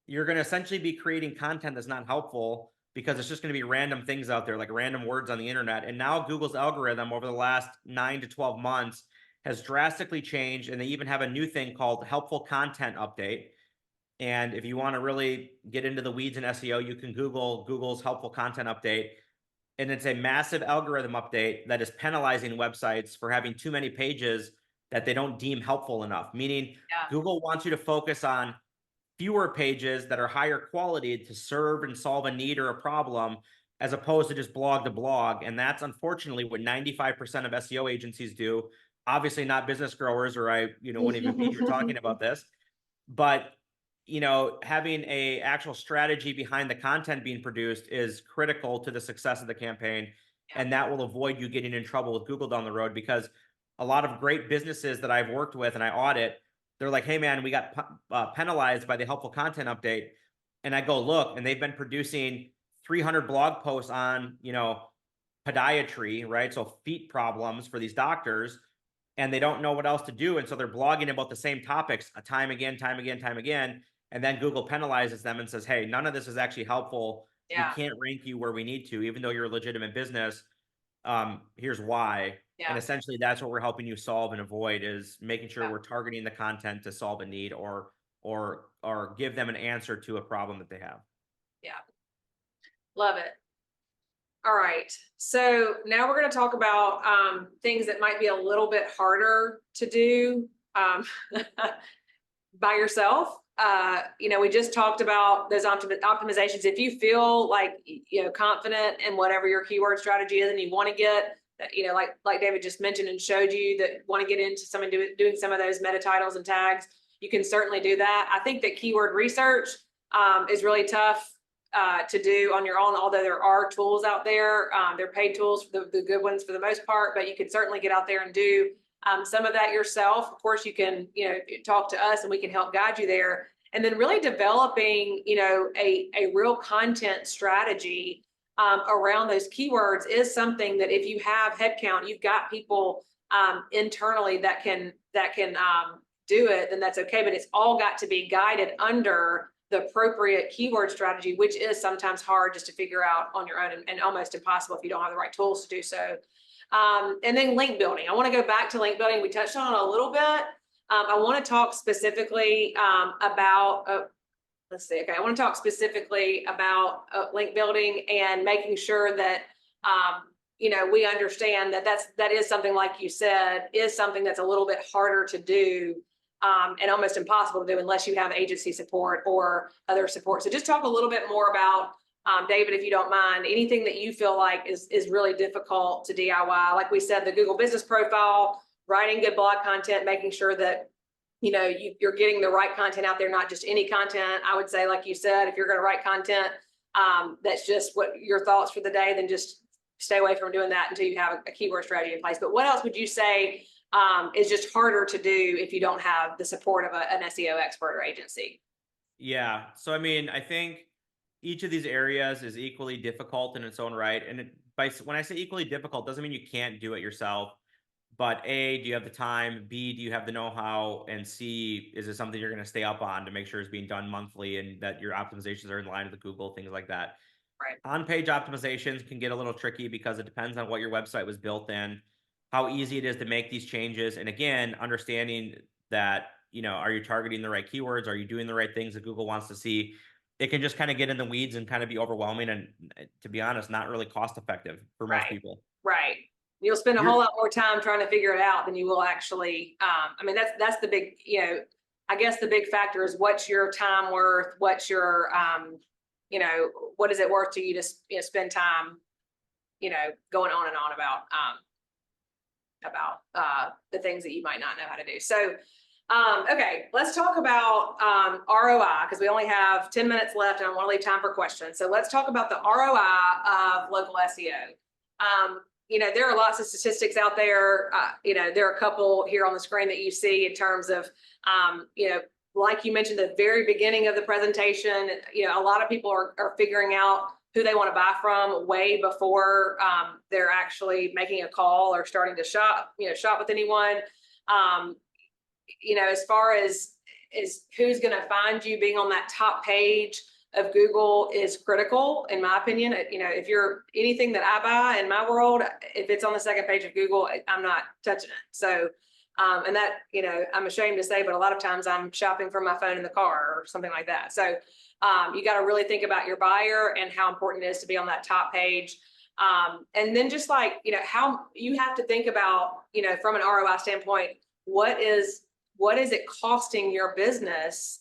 you're going to essentially be creating content that's not helpful because it's just going to be random things out there, like random words on the internet. And now Google's algorithm over the last 9 to 12 months has drastically changed. And they even have a new thing called helpful content update. And if you want to really get into the weeds in SEO, you can Google Google's helpful content update. And it's a massive algorithm update that is penalizing websites for having too many pages that they don't deem helpful enough. Meaning Google wants you to focus on fewer pages that are higher quality to serve and solve a need or a problem, as opposed to just blog to blog. And that's unfortunately what 95% of SEO agencies do. Obviously not business growers, or I, wouldn't even be here talking about this. But having a actual strategy behind the content being produced is critical to the success of the campaign. And that will avoid you getting in trouble with Google down the road, because a lot of great businesses that I've worked with and I audit, they're like, hey man, we got penalized by the helpful content update. And I go look, and they've been producing 300 blog posts on, podiatry, right? So feet problems for these doctors, and they don't know what else to do. And so they're blogging about the same topics time again. And then Google penalizes them and says, hey, none of this is actually helpful. We can't rank you where we need to, even though you're a legitimate business. Here's why. And essentially that's what we're helping you solve and avoid, is making sure we're targeting the content to solve a need or give them an answer to a problem that they have. Yeah. Love it. All right. So now we're going to talk about things that might be a little bit harder to do by yourself. We just talked about those optimizations. If you feel like, confident in whatever your keyword strategy is, and you want to get, like David just mentioned and showed you, that want to get into doing some of those meta titles and tags, you can certainly do that. I think that keyword research is really tough to do on your own, although there are tools out there. They're paid tools, the good ones for the most part, but you could certainly get out there and do some of that yourself. Of course, you can, talk to us and we can help guide you there. And then really developing, a real content strategy around those keywords is something that, if you have headcount, you've got people internally that can do it, then that's okay. But it's all got to be guided under the appropriate keyword strategy, which is sometimes hard just to figure out on your own, and almost impossible if you don't have the right tools to do so. And then link building. I want to go back to link building. We touched on it a little bit. I want to talk specifically about, let's see. Okay. I want to talk specifically about link building and making sure that, we understand that that is something, like you said, is something that's a little bit harder to do and almost impossible to do unless you have agency support or other support. So just talk a little bit more about, David, if you don't mind, anything that you feel like is really difficult to DIY. Like we said, the Google business profile, writing good blog content, making sure that, you're getting the right content out there, not just any content. I would say, like you said, if you're going to write content, that's just what your thoughts for the day, then just stay away from doing that until you have a keyword strategy in place. But what else would you say is just harder to do if you don't have the support of an SEO expert or agency? Yeah. So, I think each of these areas is equally difficult in its own right. And when I say equally difficult, doesn't mean you can't do it yourself. But A, do you have the time? B, do you have the know-how? And C, is it something you're going to stay up on to make sure it's being done monthly and that your optimizations are in line with Google, things like that. Right. On-page optimizations can get a little tricky because it depends on what your website was built in, how easy it is to make these changes. And again, understanding that, are you targeting the right keywords? Are you doing the right things that Google wants to see? It can just kind of get in the weeds and kind of be overwhelming and, to be honest, not really cost effective for most people. Right. You'll spend a whole lot more time trying to figure it out than you will actually. That's the big, I guess the big factor is, what's your time worth? What's your, what is it worth to you to spend time, going on and on about the things that you might not know how to do. So Okay, let's talk about ROI because we only have 10 minutes left and I want to leave time for questions. So let's talk about the ROI of local SEO. There are lots of statistics out there. There are a couple here on the screen that you see in terms of, like you mentioned at the very beginning of the presentation, a lot of people are figuring out who they want to buy from way before they're actually making a call or starting to shop with anyone. As far as who's going to find you, being on that top page of Google is critical, in my opinion. If you're anything that I buy in my world, if it's on the second page of Google, I'm not touching it. So, and that, I'm ashamed to say, but a lot of times I'm shopping from my phone in the car or something like that. So, you got to really think about your buyer and how important it is to be on that top page. And then just like, how you have to think about, from an ROI standpoint, what is it costing your business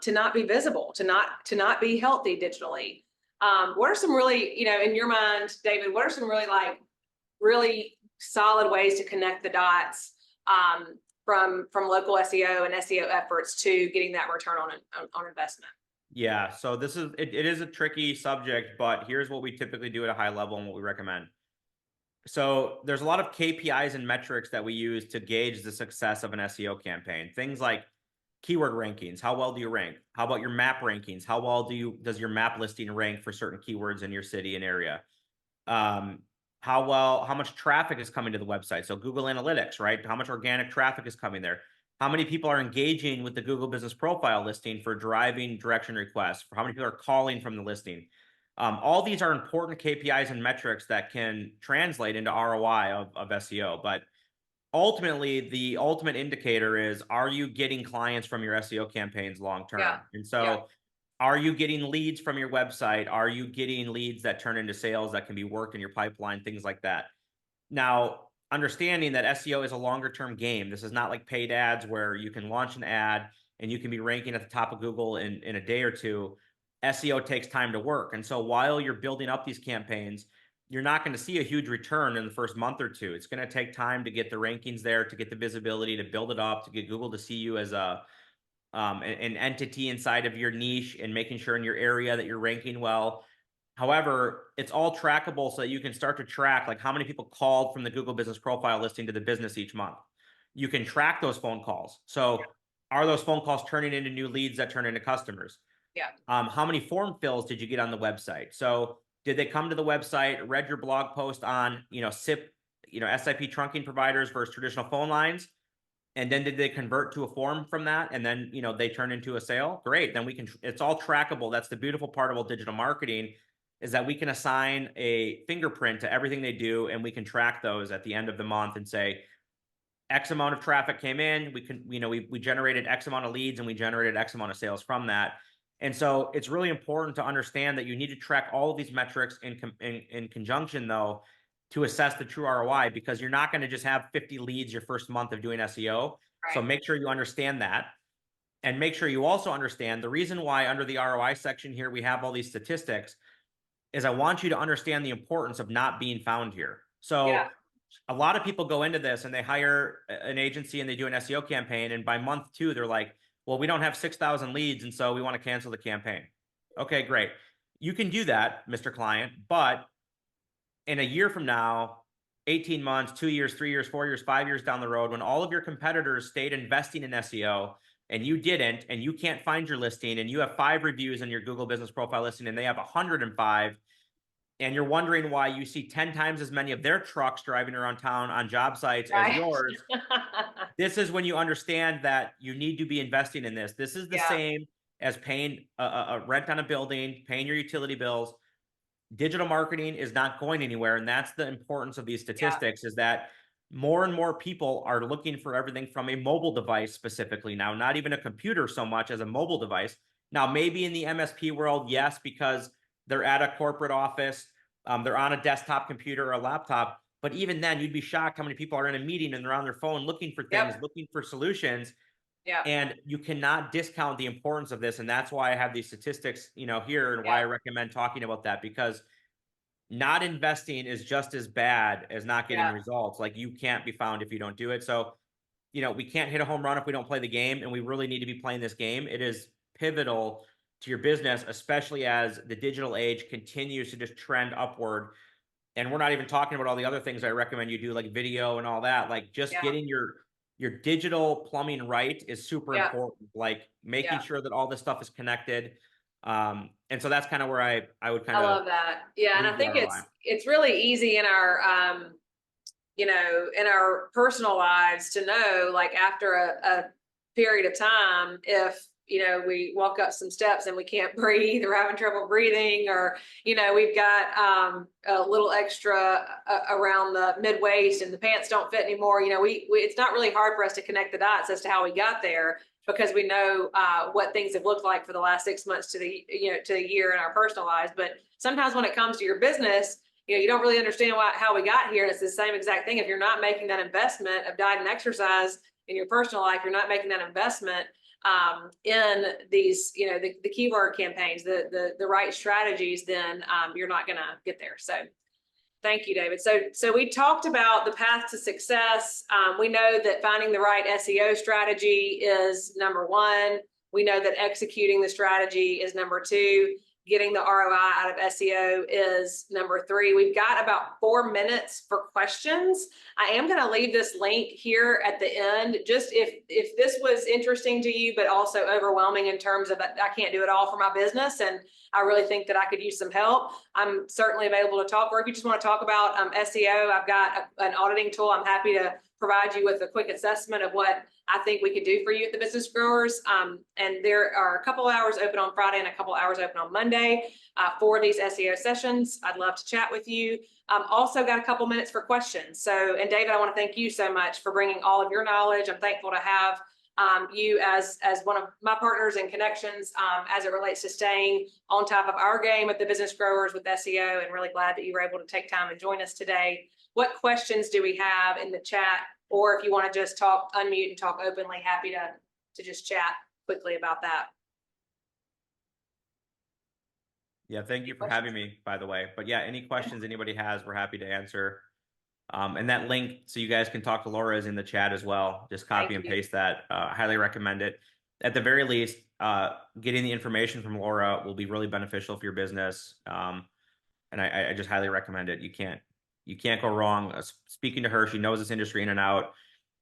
to not be visible, to not be healthy digitally? What are some really, in your mind, David, what are some really solid ways to connect the dots from local SEO and SEO efforts to getting that return on investment? Yeah, so it is a tricky subject, but here's what we typically do at a high level and what we recommend. So there's a lot of KPIs and metrics that we use to gauge the success of an SEO campaign. Things like keyword rankings. How well do you rank? How about your map rankings? How well does your map listing rank for certain keywords in your city and area? How much traffic is coming to the website? So Google Analytics, right? How much organic traffic is coming there? How many people are engaging with the Google Business Profile listing for driving direction requests? For how many people are calling from the listing? All these are important KPIs and metrics that can translate into ROI of SEO. But ultimately, the ultimate indicator is, are you getting clients from your SEO campaigns long term? Yeah. And so are you getting leads from your website? Are you getting leads that turn into sales that can be worked in your pipeline, things like that? Now, understanding that SEO is a longer term game. This is not like paid ads where you can launch an ad and you can be ranking at the top of Google in a day or two. SEO takes time to work. And so while you're building up these campaigns, you're not going to see a huge return in the first month or two. It's going to take time to get the rankings there, to get the visibility, to build it up, to get Google to see you as an entity inside of your niche and making sure in your area that you're ranking well. However, it's all trackable so that you can start to track like how many people called from the Google Business Profile listing to the business each month. You can track those phone calls. So are those phone calls turning into new leads that turn into customers? Yeah. How many form fills did you get on the website? So did they come to the website, read your blog post on, SIP, SIP trunking providers versus traditional phone lines? And then did they convert to a form from that? And then, they turn into a sale? Great. Then it's all trackable. That's the beautiful part about digital marketing, is that we can assign a fingerprint to everything they do. And we can track those at the end of the month and say, X amount of traffic came in. We generated X amount of leads and we generated X amount of sales from that. And so it's really important to understand that you need to track all of these metrics in conjunction, though, to assess the true ROI, because you're not going to just have 50 leads your first month of doing SEO. Right. So make sure you understand that. And make sure you also understand the reason why under the ROI section here, we have all these statistics is I want you to understand the importance of not being found here. So a lot of people go into this and they hire an agency and they do an SEO campaign. And by month 2, they're like, well, we don't have 6,000 leads. And so we want to cancel the campaign. Okay, great. You can do that, Mr. Client, but in a year from now, 18 months, 2 years, 3 years, 4 years, 5 years down the road, when all of your competitors stayed investing in SEO and you didn't, and you can't find your listing and you have 5 reviews in your Google Business Profile listing and they have 105, and you're wondering why you see 10 times as many of their trucks driving around town on job sites as yours, this is when you understand that you need to be investing in this. This is the same as paying a rent on a building, paying your utility bills. Digital marketing is not going anywhere. And that's the importance of these statistics, is that more and more people are looking for everything from a mobile device specifically now, not even a computer so much as a mobile device. Now, maybe in the MSP world, yes, because they're at a corporate office, they're on a desktop computer or a laptop. But even then, you'd be shocked how many people are in a meeting and they're on their phone looking for things, looking for solutions. And you cannot discount the importance of this. And that's why I have these statistics, here, and why I recommend talking about that, because not investing is just as bad as not getting results. Like, you can't be found if you don't do it. So you know, we can't hit a home run if we don't play the game, and we really need to be playing this game. It is pivotal to your business, especially as the digital age continues to just trend upward. And we're not even talking about all the other things I recommend you do, like video and all that. Like just Yeah. getting your digital plumbing right is super Yeah. important. Like making Yeah. sure that all this stuff is connected. And so that's kind of where I would kind I of love that. Yeah. And I leave the think ROI. it's really easy in our, you know, in our personal lives to know, like after a period of time, if, you know, we walk up some steps and we can't breathe or having trouble breathing, or, you know, we've got a little extra around the mid waist and the pants don't fit anymore. You know, we it's not really hard for us to connect the dots as to how we got there, because we know what things have looked like for the last 6 months to the, you know, to a year in our personal lives. But sometimes when it comes to your business, you know, you don't really understand how we got here. And it's the same exact thing. If you're not making that investment of diet and exercise in your personal life, you're not making that investment in these, you know, the keyword campaigns, the right strategies, then you're not going to get there. So thank you, David. So we talked about the path to success. We know that finding the right SEO strategy is number one. We know that executing the strategy is number two. Getting the ROI out of SEO is number three. We've got about 4 minutes for questions. I am going to leave this link here at the end. Just if this was interesting to you, but also overwhelming in terms of I can't do it all for my business, and I really think that I could use some help, I'm certainly available to talk. Or if you just want to talk about SEO, I've got an auditing tool. I'm happy to provide you with a quick assessment of what I think we could do for you at the Business Growers. And there are a couple hours open on Friday and a couple hours open on Monday for these SEO sessions. I'd love to chat with you. Also got a couple minutes for questions. So, and David, I want to thank you so much for bringing all of your knowledge. I'm thankful to have you as one of my partners and connections as it relates to staying on top of our game at the Business Growers with SEO, and really glad that you were able to take time and join us today. What questions do we have in the chat? Or if you want to just talk, unmute and talk openly, happy to just chat quickly about that. Yeah, thank you for having me, by the way. But yeah, any questions anybody has, we're happy to answer. And that link so you guys can talk to Laura is in the chat as well. Just copy and paste that. I highly recommend it. At the very least, getting the information from Laura will be really beneficial for your business. And I just highly recommend it. You can't go wrong. Speaking to her, she knows this industry in and out,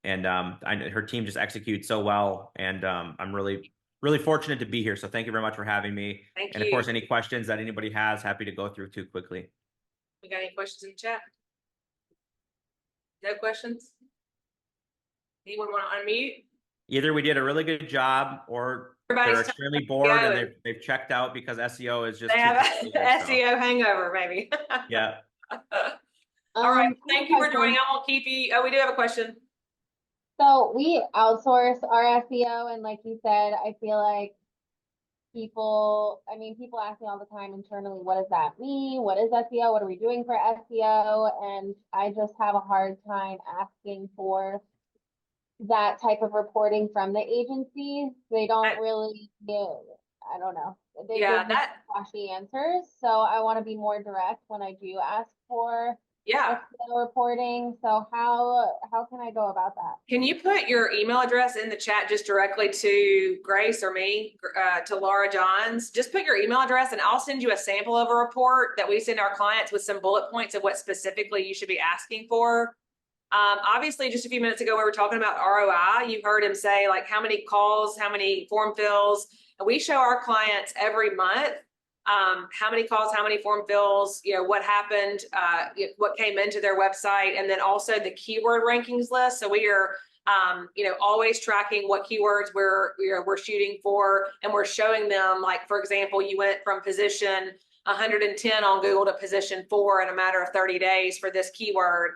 and her team just executes so well. And I'm really fortunate to be here. So thank you very much for having me. Thank and you. Of course, any questions that anybody has, happy to go through too quickly. We got any questions in the chat? No questions? Anyone want to unmute? Either we did a really good job, or they're extremely bored and they've checked out because SEO is just they have an SEO hangover, maybe. Yeah. All right. Thank you for joining. I won't keep you. Oh, we do have a question. So we outsource our SEO, and like you said, I feel like people ask me all the time internally, what does that mean? What is SEO? What are we doing for SEO? And I just have a hard time asking for that type of reporting from the agencies. They don't really give, I don't know. They give me flashy answers. So I want to be more direct when I do ask for SEO reporting. So how can I go about that? Can you put your email address in the chat just directly to Grace or me, to Laura Johns? Just put your email address and I'll send you a sample of a report that we send our clients with some bullet points of what specifically you should be asking for. Obviously, just a few minutes ago, we were talking about ROI. You heard him say, like, how many calls, how many form fills. And we show our clients every month how many calls, how many form fills, you know, what happened, what came into their website, and then also the keyword rankings list. So we are, you know, always tracking what keywords we're shooting for, and we're showing them, like, for example, you went from position 110 on Google to position 4 in a matter of 30 days for this keyword.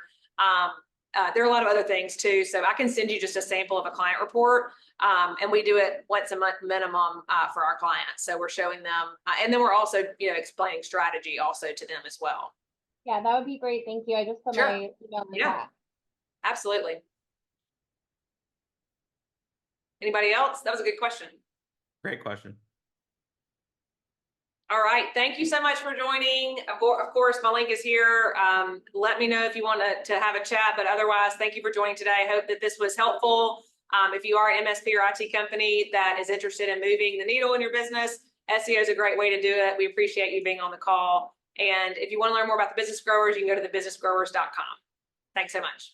There are a lot of other things too. So I can send you just a sample of a client report. And we do it once a month minimum for our clients. So we're showing them, and then we're also, you know, explaining strategy also to them as well. Yeah, that would be great. Thank you. I just put my email in the chat. Absolutely. Anybody else? That was a good question. Great question. All right. Thank you so much for joining. Of course, my link is here. Let me know if you want to have a chat, but otherwise, thank you for joining today. I hope that this was helpful. If you are an MSP or IT company that is interested in moving the needle in your business, SEO is a great way to do it. We appreciate you being on the call. And if you want to learn more about the business growers, you can go to thebusinessgrowers.com. Thanks so much.